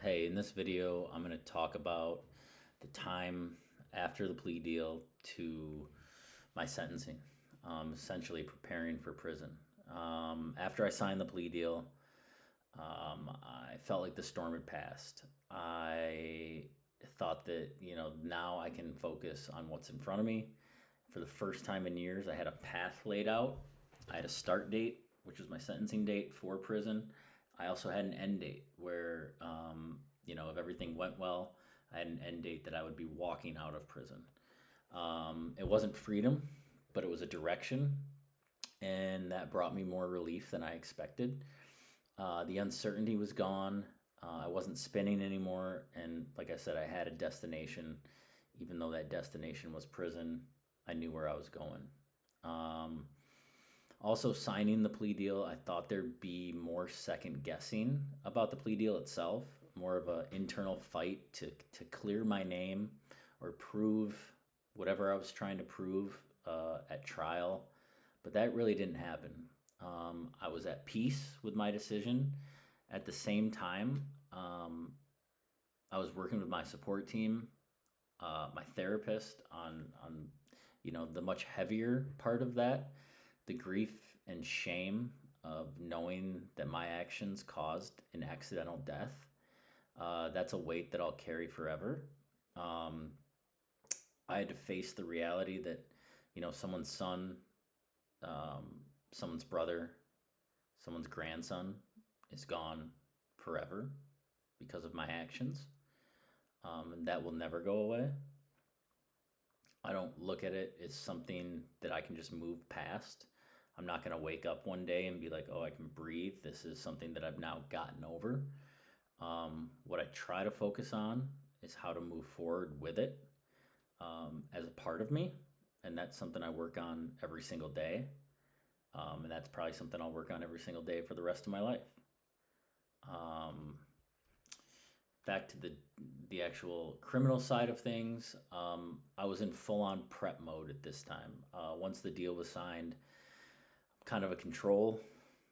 Hey, in this video, I'm going to talk about the time after the plea deal to my sentencing, essentially preparing for prison. After I signed the plea deal, I felt like the storm had passed. I thought that, now I can focus on what's in front of me. For the first time in years, I had a path laid out. I had a start date, which was my sentencing date for prison. I also had an end date where, if everything went well, I had an end date that I would be walking out of prison. It wasn't freedom, but it was a direction, and that brought me more relief than I expected. The uncertainty was gone. I wasn't spinning anymore, and like I said, I had a destination. Even though that destination was prison, I knew where I was going. Um, Also, signing the plea deal, I thought there'd be more second guessing about the plea deal itself, more of an internal fight to clear my name or prove whatever I was trying to prove at trial. But that really didn't happen. I was at peace with my decision. At the same time, I was working with my support team, my therapist on the much heavier part of that, the grief and shame of knowing that my actions caused an accidental death. That's a weight that I'll carry forever. Um, I had to face the reality that, someone's son, someone's brother, someone's grandson is gone forever because of my actions. And that will never go away. I don't look at it as something that I can just move past. I'm not going to wake up one day and be like, oh, I can breathe. This is something that I've now gotten over. What I try to focus on is how to move forward with it as a part of me. And that's something I work on every single day. And that's probably something I'll work on every single day for the rest of my life. Um, Back to the actual criminal side of things, I was in full on prep mode at this time. Once the deal was signed, kind of a control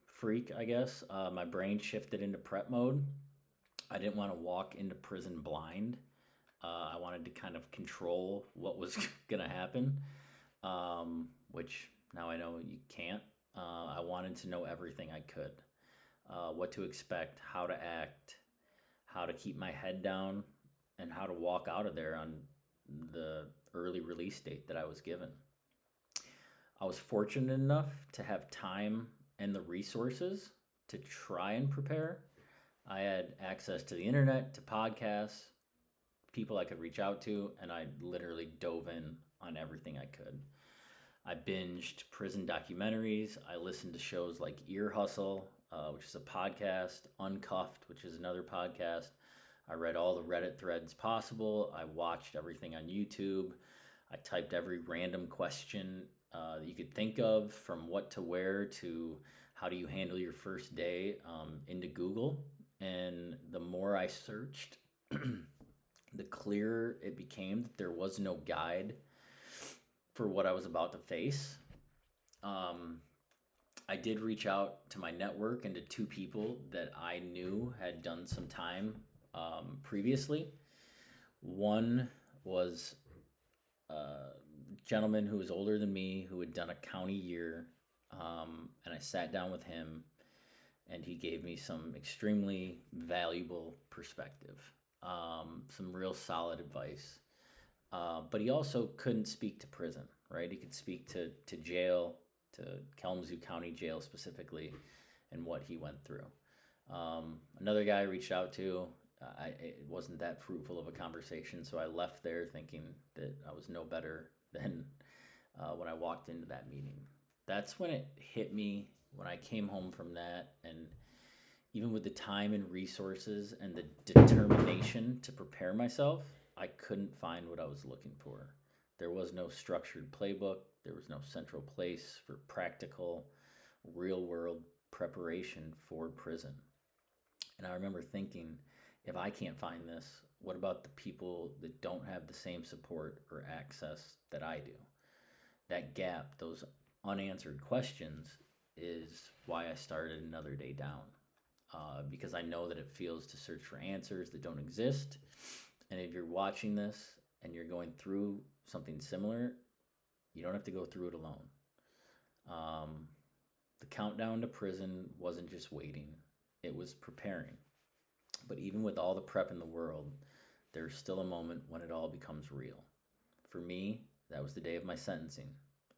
freak, I guess. My brain shifted into prep mode. I didn't want to walk into prison blind. I wanted to kind of control what was going to happen, which now I know you can't. I wanted to know everything I could, what to expect, how to act, how to keep my head down, and how to walk out of there on the early release date that I was given. I was fortunate enough to have time and the resources to try and prepare. I had access to the internet, to podcasts, people I could reach out to, and I literally dove in on everything I could. I binged prison documentaries. I listened to shows like Ear Hustle, which is a podcast, Uncuffed, which is another podcast. I read all the Reddit threads possible. I watched everything on YouTube. I typed every random question that you could think of, from what to wear to how do you handle your first day, into Google. And the more I searched, the clearer it became that there was no guide for what I was about to face. I did reach out to my network and to two people that I knew had done some time previously. One was a gentleman who was older than me who had done a county year, and I sat down with him, and he gave me some extremely valuable perspective, some real solid advice. But he also couldn't speak to prison, right? He could speak to jail, to Kalamazoo County Jail specifically, and what he went through. Another guy I reached out to, it wasn't that fruitful of a conversation, so I left there thinking that I was no better than when I walked into that meeting. That's when it hit me, when I came home from that, and even with the time and resources and the determination to prepare myself, I couldn't find what I was looking for. There was no structured playbook. There was no central place for practical, real world preparation for prison. And I remember thinking, if I can't find this, what about the people that don't have the same support or access that I do? That gap, those unanswered questions, is why I started Another Day Down. because I know that it feels to search for answers that don't exist. And if you're watching this and you're going through something similar, you don't have to go through it alone. The countdown to prison wasn't just waiting, it was preparing. But even with all the prep in the world, there's still a moment when it all becomes real. For me, that was the day of my sentencing,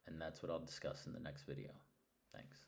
and that's what I'll discuss in the next video. Thanks.